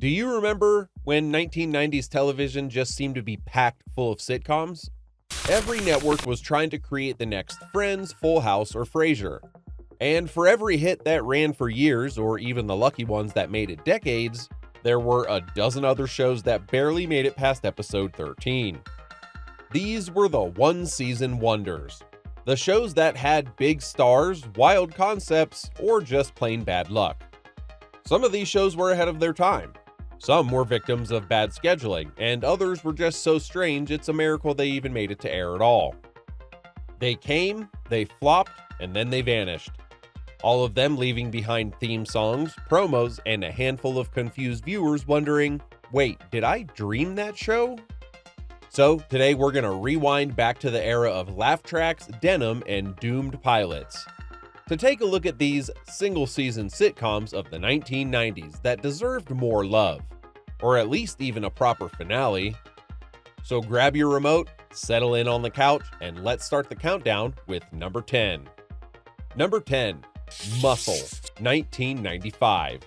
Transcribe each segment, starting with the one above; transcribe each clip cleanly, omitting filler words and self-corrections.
Do you remember when 1990s television just seemed to be packed full of sitcoms? Every network was trying to create the next Friends, Full House, or Frasier. And for every hit that ran for years, or even the lucky ones that made it decades, there were a dozen other shows that barely made it past episode 13. These were the one-season wonders. The shows that had big stars, wild concepts, or just plain bad luck. Some of these shows were ahead of their time. Some were victims of bad scheduling, and others were just so strange it's a miracle they even made it to air at all. They came, they flopped, and then they vanished. All of them leaving behind theme songs, promos, and a handful of confused viewers wondering, wait, did I dream that show? So today we're going to rewind back to the era of laugh tracks, denim, and doomed pilots, to take a look at these single-season sitcoms of the 1990s that deserved more love, or at least even a proper finale. So grab your remote, settle in on the couch, and let's start the countdown with number 10. Number 10, Muscle, 1995.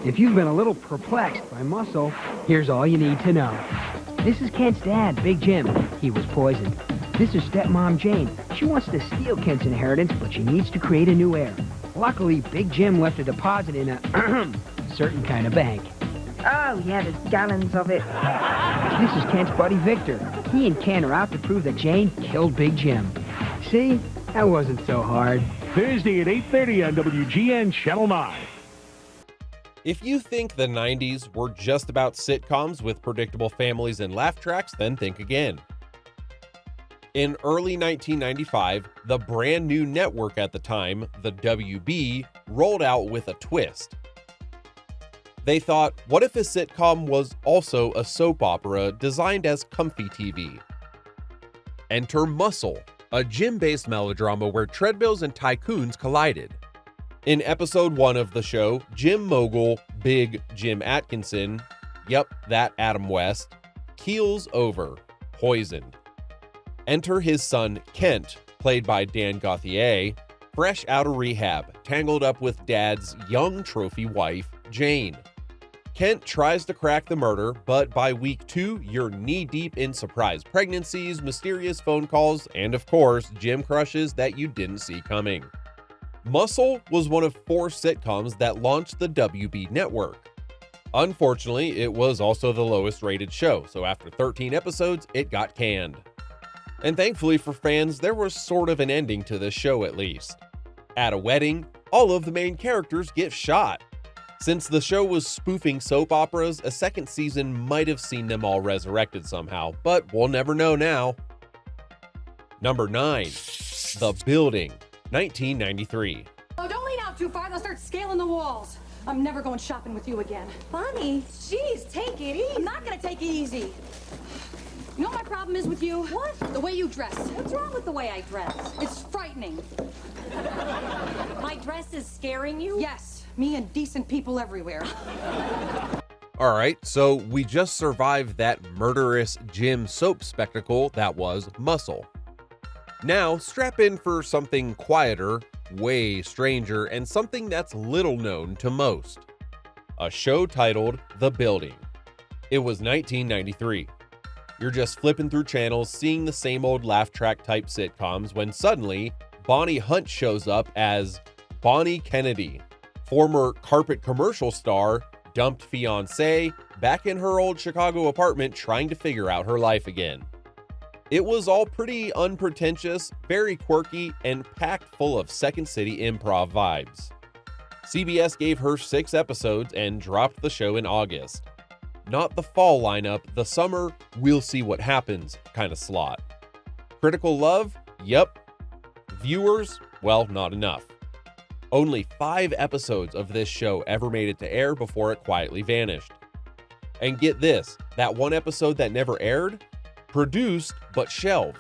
If you've been a little perplexed by Muscle, here's all you need to know. This is Kent's dad, Big Jim. He was poisoned. This is stepmom Jane. She wants to steal Kent's inheritance, but she needs to create a new heir. Luckily, Big Jim left a deposit in a certain kind of bank. Oh, yeah, there's gallons of it. This is Kent's buddy Victor. He and Ken are out to prove that Jane killed Big Jim. See? That wasn't so hard. Thursday at 8:30 on WGN Channel 9. If you think the 90s were just about sitcoms with predictable families and laugh tracks, then think again. In early 1995, the brand new network at the time, the WB, rolled out with a twist. They thought, what if a sitcom was also a soap opera designed as comfy TV? Enter Muscle, a gym-based melodrama where treadmills and tycoons collided. In episode 1 of the show, gym mogul Big Jim Atkinson, yep, that Adam West, keels over, poisoned. Enter his son Kent, played by Dan Gauthier, fresh out of rehab, tangled up with dad's young trophy wife, Jane. Kent tries to crack the murder, but by week 2, you're knee-deep in surprise pregnancies, mysterious phone calls, and of course, gym crushes that you didn't see coming. Muscle was one of 4 sitcoms that launched the WB network. Unfortunately, it was also the lowest rated show, so after 13 episodes, it got canned. And thankfully for fans, there was sort of an ending to this show at least. At a wedding, all of the main characters get shot. Since the show was spoofing soap operas, a second season might have seen them all resurrected somehow, but we'll never know now. Number 9, The Building, 1993. Oh, don't lean out too far, they'll start scaling the walls. I'm never going shopping with you again. Bonnie, jeez, take it easy. I'm not gonna take it easy. You know what my problem is with you? What? The way you dress. What's wrong with the way I dress? It's frightening. My dress is scaring you? Yes, me and decent people everywhere. Alright, so we just survived that murderous gym soap spectacle that was Muscle. Now, strap in for something quieter, way stranger, and something that's little known to most. A show titled The Building. It was 1993. You're just flipping through channels, seeing the same old laugh track type sitcoms when suddenly Bonnie Hunt shows up as Bonnie Kennedy, former carpet commercial star, dumped fiancé, back in her old Chicago apartment trying to figure out her life again. It was all pretty unpretentious, very quirky, and packed full of Second City improv vibes. CBS gave her 6 episodes and dropped the show in August. Not the fall lineup, the summer, we'll see what happens kind of slot. Critical love? Yep. Viewers? Well, not enough. Only 5 episodes of this show ever made it to air before it quietly vanished. And get this, that one episode that never aired? Produced but shelved.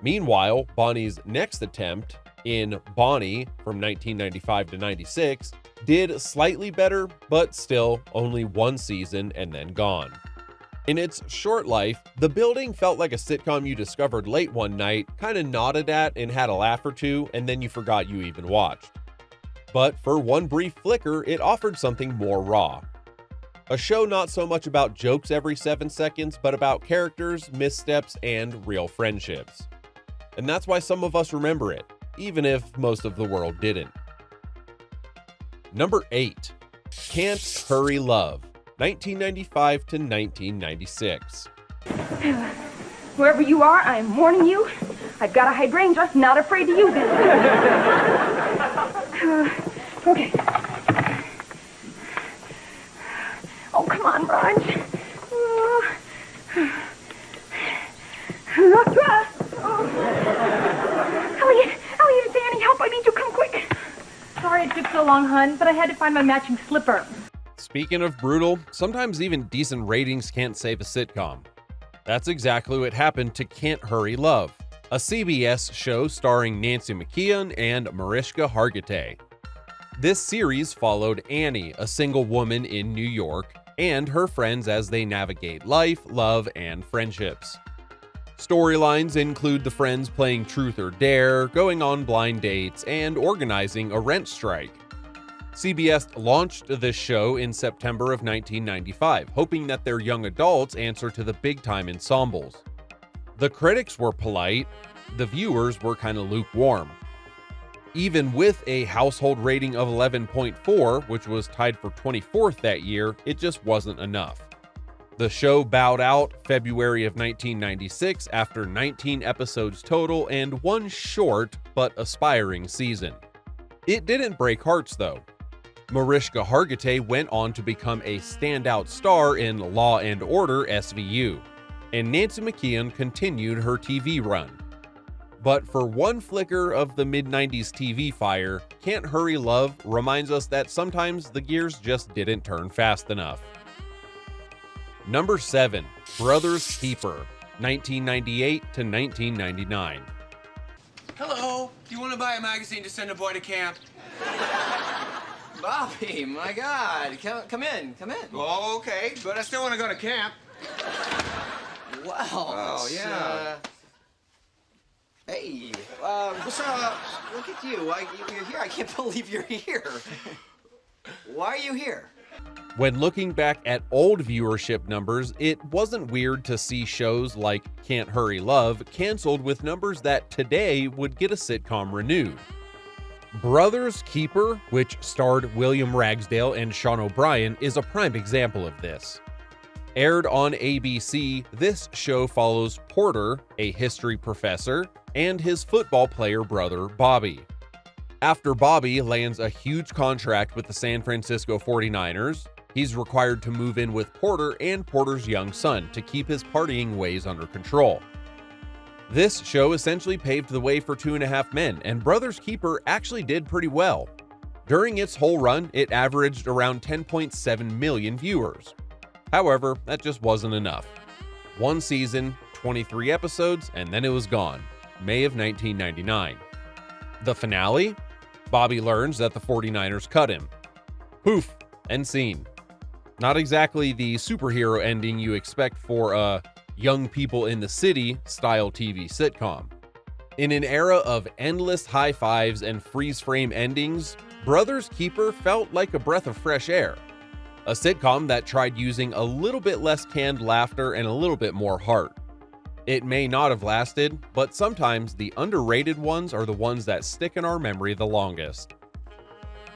Meanwhile, Bonnie's next attempt, in Bonnie from 1995 to 96, did slightly better, but still only 1 season and then gone. In its short life, The Building felt like a sitcom you discovered late one night, kind of nodded at and had a laugh or two, and then you forgot you even watched. But for one brief flicker, it offered something more raw. A show not so much about jokes every 7 seconds, but about characters, missteps, and real friendships. And that's why some of us remember it, even if most of the world didn't. Number 8. Can't Hurry Love, 1995 to 1996. Wherever you are, I am warning you. I've got a hydrangea, not afraid to use it. Okay. Oh, come on, Raj. Elliot, is there any help? I need you. Come quick. Sorry it took so long, hun, but I had to find my matching slipper. Speaking of brutal, sometimes even decent ratings can't save a sitcom. That's exactly what happened to Can't Hurry Love, a CBS show starring Nancy McKeon and Mariska Hargitay. This series followed Annie, a single woman in New York, and her friends as they navigate life, love, and friendships. Storylines include the friends playing Truth or Dare, going on blind dates, and organizing a rent strike. CBS launched this show in September of 1995, hoping that their young adults answer to the big-time ensembles. The critics were polite, the viewers were kind of lukewarm. Even with a household rating of 11.4, which was tied for 24th that year, it just wasn't enough. The show bowed out February of 1996 after 19 episodes total and one short but aspiring season. It didn't break hearts though. Mariska Hargitay went on to become a standout star in Law & Order SVU, and Nancy McKeon continued her TV run. But for one flicker of the mid-90s TV fire, Can't Hurry Love reminds us that sometimes the gears just didn't turn fast enough. Number 7. Brothers Keeper, 1998 to 1999. Hello, do you want to buy a magazine to send a boy to camp? Bobby, my God, come in. Oh, okay, but I still want to go to camp. Wow. Oh, yeah. Hey, what's up? Look at you. You're here. I can't believe you're here. Why are you here? When looking back at old viewership numbers, it wasn't weird to see shows like Can't Hurry Love canceled with numbers that today would get a sitcom renewed. Brothers Keeper, which starred William Ragsdale and Sean O'Brien, is a prime example of this. Aired on ABC, this show follows Porter, a history professor, and his football player brother, Bobby. After Bobby lands a huge contract with the San Francisco 49ers, he's required to move in with Porter and Porter's young son to keep his partying ways under control. This show essentially paved the way for 2.5 Men, and Brothers Keeper actually did pretty well. During its whole run, it averaged around 10.7 million viewers. However, that just wasn't enough. One season, 23 episodes, and then it was gone. May of 1999. The finale? Bobby learns that the 49ers cut him. Poof, end scene. Not exactly the superhero ending you expect for a young people in the city style TV sitcom. In an era of endless high fives and freeze frame endings, Brothers Keeper felt like a breath of fresh air. A sitcom that tried using a little bit less canned laughter and a little bit more heart. It may not have lasted, but sometimes the underrated ones are the ones that stick in our memory the longest.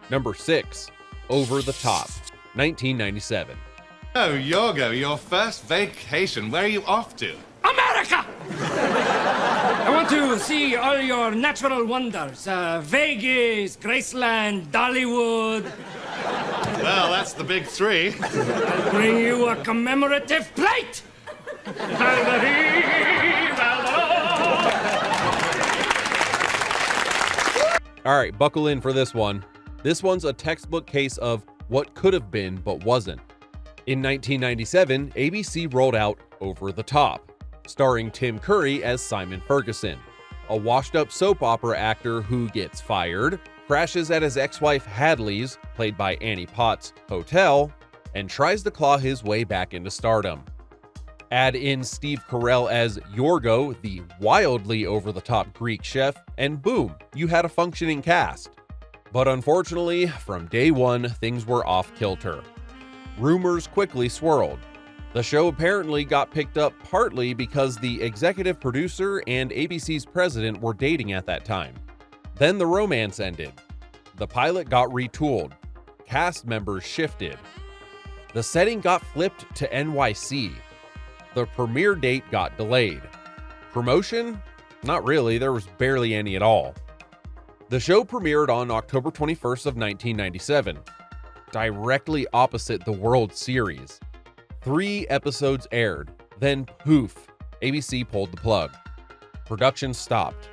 Number 6. Over the Top, 1997. Oh, Yorgo, your first vacation. Where are you off to? America! I want to see all your natural wonders. Vegas, Graceland, Dollywood. Well, that's the big 3. I'll bring you a commemorative plate! Alright, buckle in for this one. This one's a textbook case of what could have been but wasn't. In 1997, ABC rolled out Over the Top, starring Tim Curry as Simon Ferguson, a washed-up soap opera actor who gets fired, crashes at his ex-wife Hadley's, played by Annie Potts, hotel, and tries to claw his way back into stardom. Add in Steve Carell as Yorgo, the wildly over-the-top Greek chef, and boom, you had a functioning cast. But unfortunately, from day one, things were off kilter. rumors quickly swirled. The show apparently got picked up partly because the executive producer and ABC's president were dating at that time. Then the romance ended. The pilot got retooled. Cast members shifted. The setting got flipped to NYC. The premiere date got delayed. Promotion? Not really, there was barely any at all. The show premiered on October 21st of 1997, directly opposite the World Series. 3 episodes aired, then poof, ABC pulled the plug. Production stopped.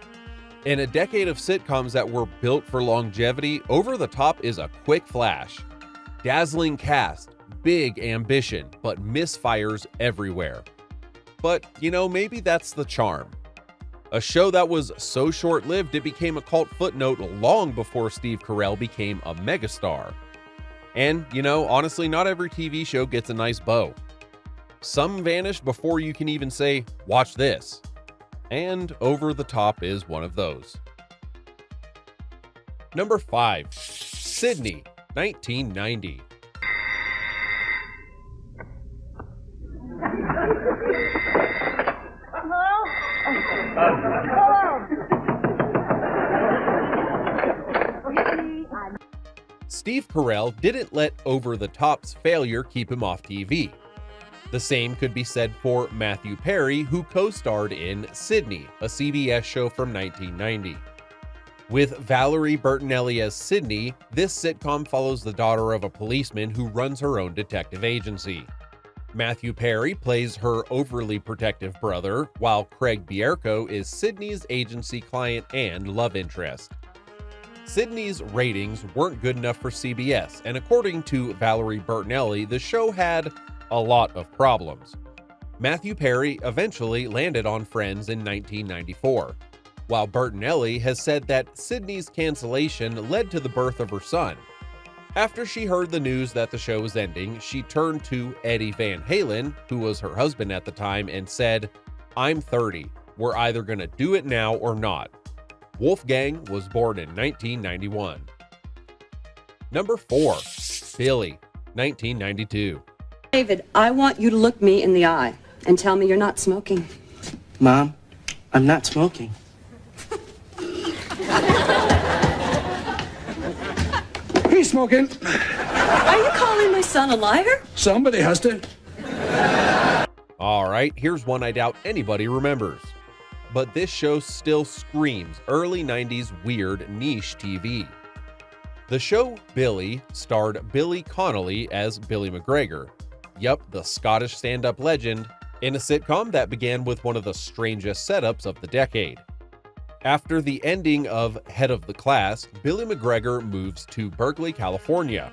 In a decade of sitcoms that were built for longevity, Over the Top is a quick flash. Dazzling cast, big ambition, but misfires everywhere. But, maybe that's the charm. A show that was so short-lived it became a cult footnote long before Steve Carell became a megastar. And, honestly, not every TV show gets a nice bow. Some vanish before you can even say, watch this. And Over the Top is one of those. Number 5. Sydney, 1990. Steve Carell didn't let Over the Top's failure keep him off TV. The same could be said for Matthew Perry, who co-starred in Sydney, a CBS show from 1990. With Valerie Bertinelli as Sydney, this sitcom follows the daughter of a policeman who runs her own detective agency. Matthew Perry plays her overly protective brother, while Craig Bierko is Sydney's agency client and love interest. Sydney's ratings weren't good enough for CBS, and according to Valerie Bertinelli, the show had a lot of problems. Matthew Perry eventually landed on Friends in 1994, while Bertinelli has said that Sydney's cancellation led to the birth of her son. After she heard the news that the show was ending, she turned to Eddie Van Halen, who was her husband at the time, and said, "I'm 30. We're either gonna do it now or not." Wolfgang was born in 1991. Number 4. Billy, 1992. David, I want you to look me in the eye and tell me you're not smoking. Mom, I'm not smoking. He's smoking. Are you calling my son a liar? Somebody has to. All right, here's one I doubt anybody remembers. But this show still screams early 90s weird niche TV. The show Billy starred Billy Connolly as Billy McGregor. Yup, the Scottish stand-up legend, in a sitcom that began with one of the strangest setups of the decade. After the ending of Head of the Class, Billy McGregor moves to Berkeley, California.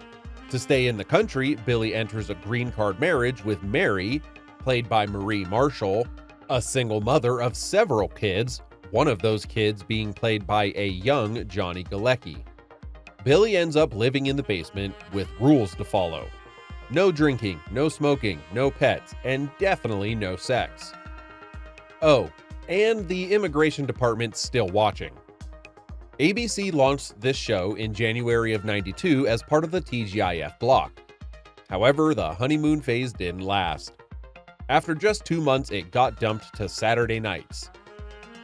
To stay in the country, Billy enters a green card marriage with Mary, played by Marie Marshall, a single mother of several kids, one of those kids being played by a young Johnny Galecki. Billy ends up living in the basement with rules to follow. No drinking, no smoking, no pets, and definitely no sex. Oh, and the immigration department's still watching. ABC launched this show in January of '92 as part of the TGIF block. However, the honeymoon phase didn't last. After just 2 months, it got dumped to Saturday nights.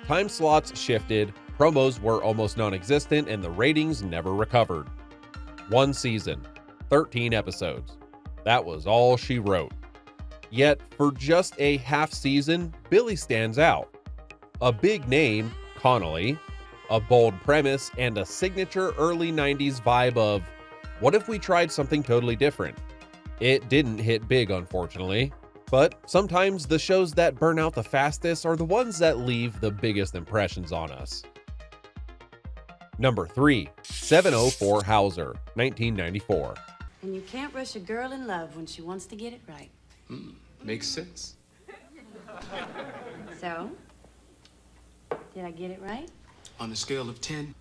Time slots shifted, promos were almost non-existent, and the ratings never recovered. 1 season, 13 episodes. That was all she wrote. Yet, for just a half season, Billy stands out. A big name, Connolly, a bold premise, and a signature early 90s vibe of, what if we tried something totally different? It didn't hit big, unfortunately. But sometimes the shows that burn out the fastest are the ones that leave the biggest impressions on us. Number 3. 704 Hauser, 1994. And you can't rush a girl in love when she wants to get it right. Makes sense. So, did I get it right? On a scale of 10,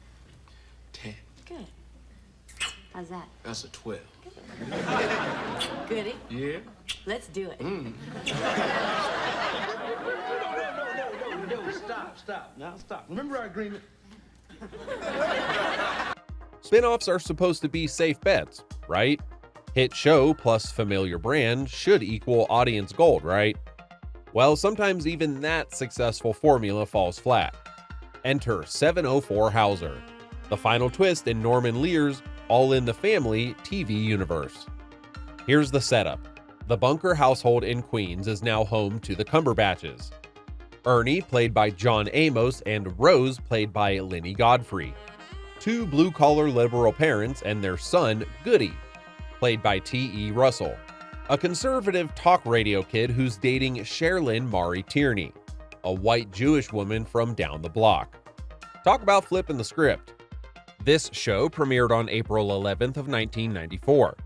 10. Good. How's that? That's a 12. Goody. Yeah? Let's do it. No, stop. Now stop. Remember our agreement? Spin-offs are supposed to be safe bets, right? Hit show plus familiar brand should equal audience gold, right? Well, sometimes even that successful formula falls flat. Enter 704 Hauser, the final twist in Norman Lear's All in the Family TV universe. Here's the setup. The Bunker household in Queens is now home to the Cumberbatches. Ernie, played by John Amos, and Rose, played by Lenny Godfrey. Two blue-collar liberal parents and their son, Goody, played by T.E. Russell, a conservative talk radio kid who's dating Sherilyn Mari Tierney, a white Jewish woman from down the block. Talk about flipping the script. This show premiered on April 11th of 1994.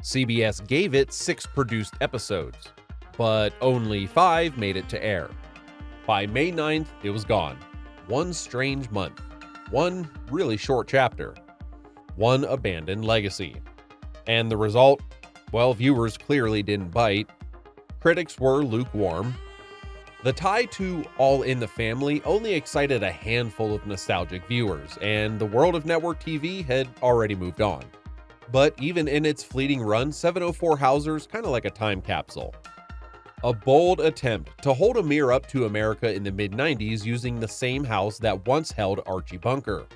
CBS gave it 6 produced episodes, but only 5 made it to air. By May 9th, it was gone. One strange month. One really short chapter. One abandoned legacy. And the result? Well, viewers clearly didn't bite. Critics were lukewarm. The tie to All in the Family only excited a handful of nostalgic viewers, and the world of network TV had already moved on. But even in its fleeting run, 704 Hauser's kind of like a time capsule. A bold attempt to hold a mirror up to America in the mid-90s using the same house that once held Archie Bunker.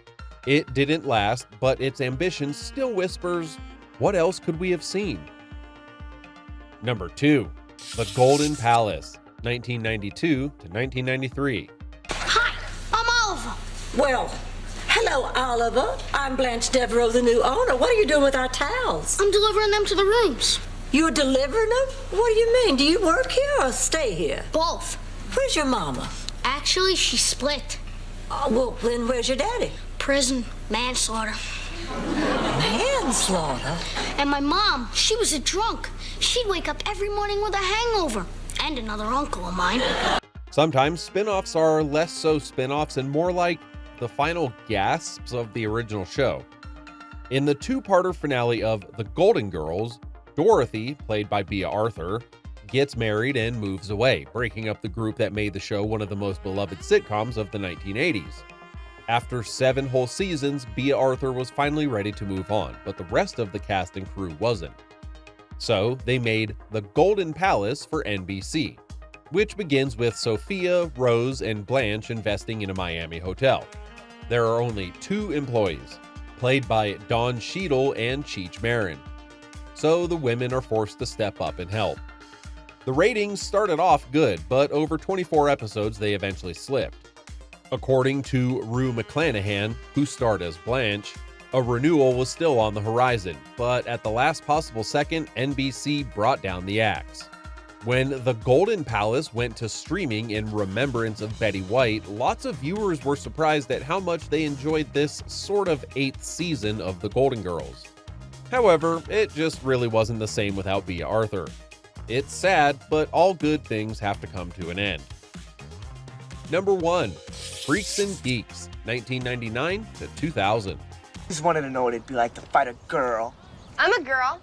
It didn't last, but its ambition still whispers, what else could we have seen? Number 2. The Golden Palace, 1992 to 1993. Hi, I'm Oliver. Well, hello, Oliver. I'm Blanche Devereaux, the new owner. What are you doing with our towels? I'm delivering them to the rooms. You're delivering them? What do you mean? Do you work here or stay here? Both. Where's your mama? Actually, she split. Well, then where's your daddy? Prison. Manslaughter. Manslaughter? And my mom, she was a drunk. She'd wake up every morning with a hangover. And another uncle of mine. Sometimes spin-offs are less so spin-offs and more like the final gasps of the original show. In the 2-parter finale of The Golden Girls, Dorothy, played by Bea Arthur, gets married and moves away, breaking up the group that made the show one of the most beloved sitcoms of the 1980s. After 7 whole seasons, Bea Arthur was finally ready to move on, but the rest of the cast and crew wasn't. So they made The Golden Palace for NBC, which begins with Sophia, Rose, and Blanche investing in a Miami hotel. There are only 2 employees, played by Don Cheadle and Cheech Marin. So the women are forced to step up and help. The ratings started off good, but over 24 episodes they eventually slipped. According to Rue McClanahan, who starred as Blanche, a renewal was still on the horizon, but at the last possible second, NBC brought down the axe. When The Golden Palace went to streaming in remembrance of Betty White, lots of viewers were surprised at how much they enjoyed this sort of 8th season of The Golden Girls. However, it just really wasn't the same without Bea Arthur. It's sad, but all good things have to come to an end. Number 1. Freaks and Geeks, 1999 to 2000. Just wanted to know what it'd be like to fight a girl. I'm a girl.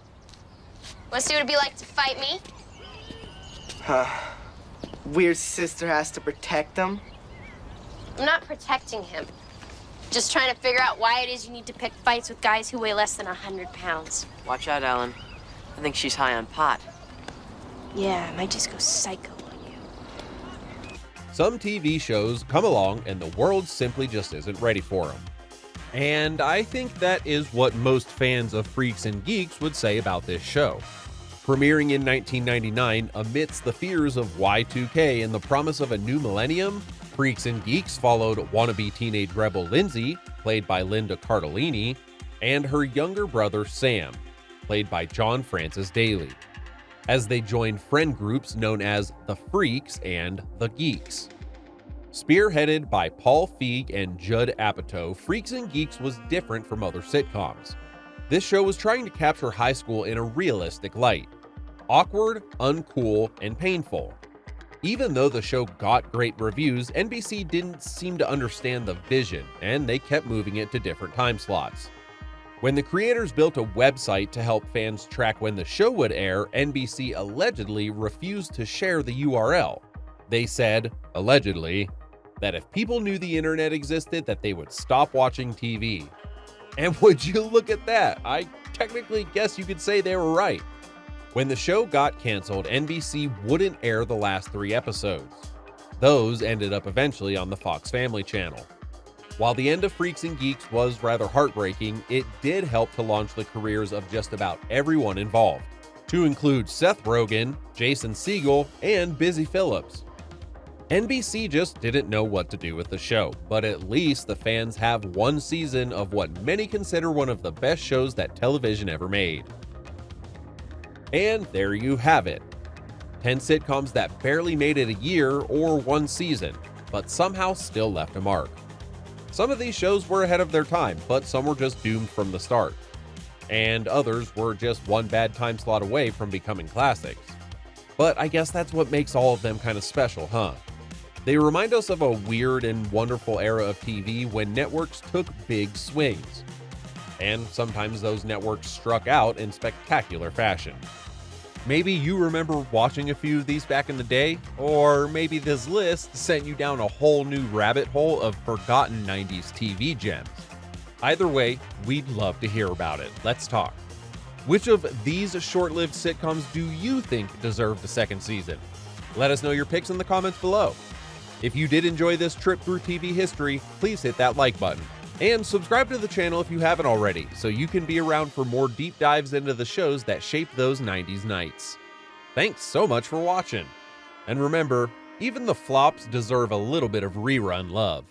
Want to see what it'd be like to fight me? Weird sister has to protect him. I'm not protecting him. Just trying to figure out why it is you need to pick fights with guys who weigh less than 100 pounds. Watch out, Ellen. I think she's high on pot. Yeah, I might just go psycho on you. Some TV shows come along and the world simply just isn't ready for them. And I think that is what most fans of Freaks and Geeks would say about this show. Premiering in 1999 amidst the fears of Y2K and the promise of a new millennium, Freaks and Geeks followed wannabe teenage rebel Lindsay, played by Linda Cardellini, and her younger brother Sam, played by John Francis Daly, as they joined friend groups known as the Freaks and the Geeks. Spearheaded by Paul Feig and Judd Apatow, Freaks and Geeks was different from other sitcoms. This show was trying to capture high school in a realistic light. Awkward, uncool, and painful. Even though the show got great reviews, NBC didn't seem to understand the vision, and they kept moving it to different time slots. When the creators built a website to help fans track when the show would air, NBC allegedly refused to share the URL. They said, allegedly, that if people knew the internet existed, that they would stop watching TV. And would you look at that? I technically guess you could say they were right. When the show got canceled, NBC wouldn't air the last 3 episodes. Those ended up eventually on the Fox Family channel. While the end of Freaks and Geeks was rather heartbreaking, it did help to launch the careers of just about everyone involved, to include Seth Rogen, Jason Segel, and Busy Phillips. NBC just didn't know what to do with the show, but at least the fans have one season of what many consider one of the best shows that television ever made. And there you have it. 10 sitcoms that barely made it a year or one season, but somehow still left a mark. Some of these shows were ahead of their time, but some were just doomed from the start. And others were just one bad time slot away from becoming classics. But I guess that's what makes all of them kind of special, huh? They remind us of a weird and wonderful era of TV when networks took big swings. And sometimes those networks struck out in spectacular fashion. Maybe you remember watching a few of these back in the day, or maybe this list sent you down a whole new rabbit hole of forgotten 90s TV gems. Either way, we'd love to hear about it. Let's talk. Which of these short-lived sitcoms do you think deserved a second season? Let us know your picks in the comments below. If you did enjoy this trip through TV history, please hit that like button. And subscribe to the channel if you haven't already, so you can be around for more deep dives into the shows that shaped those 90s nights. Thanks so much for watching. And remember, even the flops deserve a little bit of rerun love.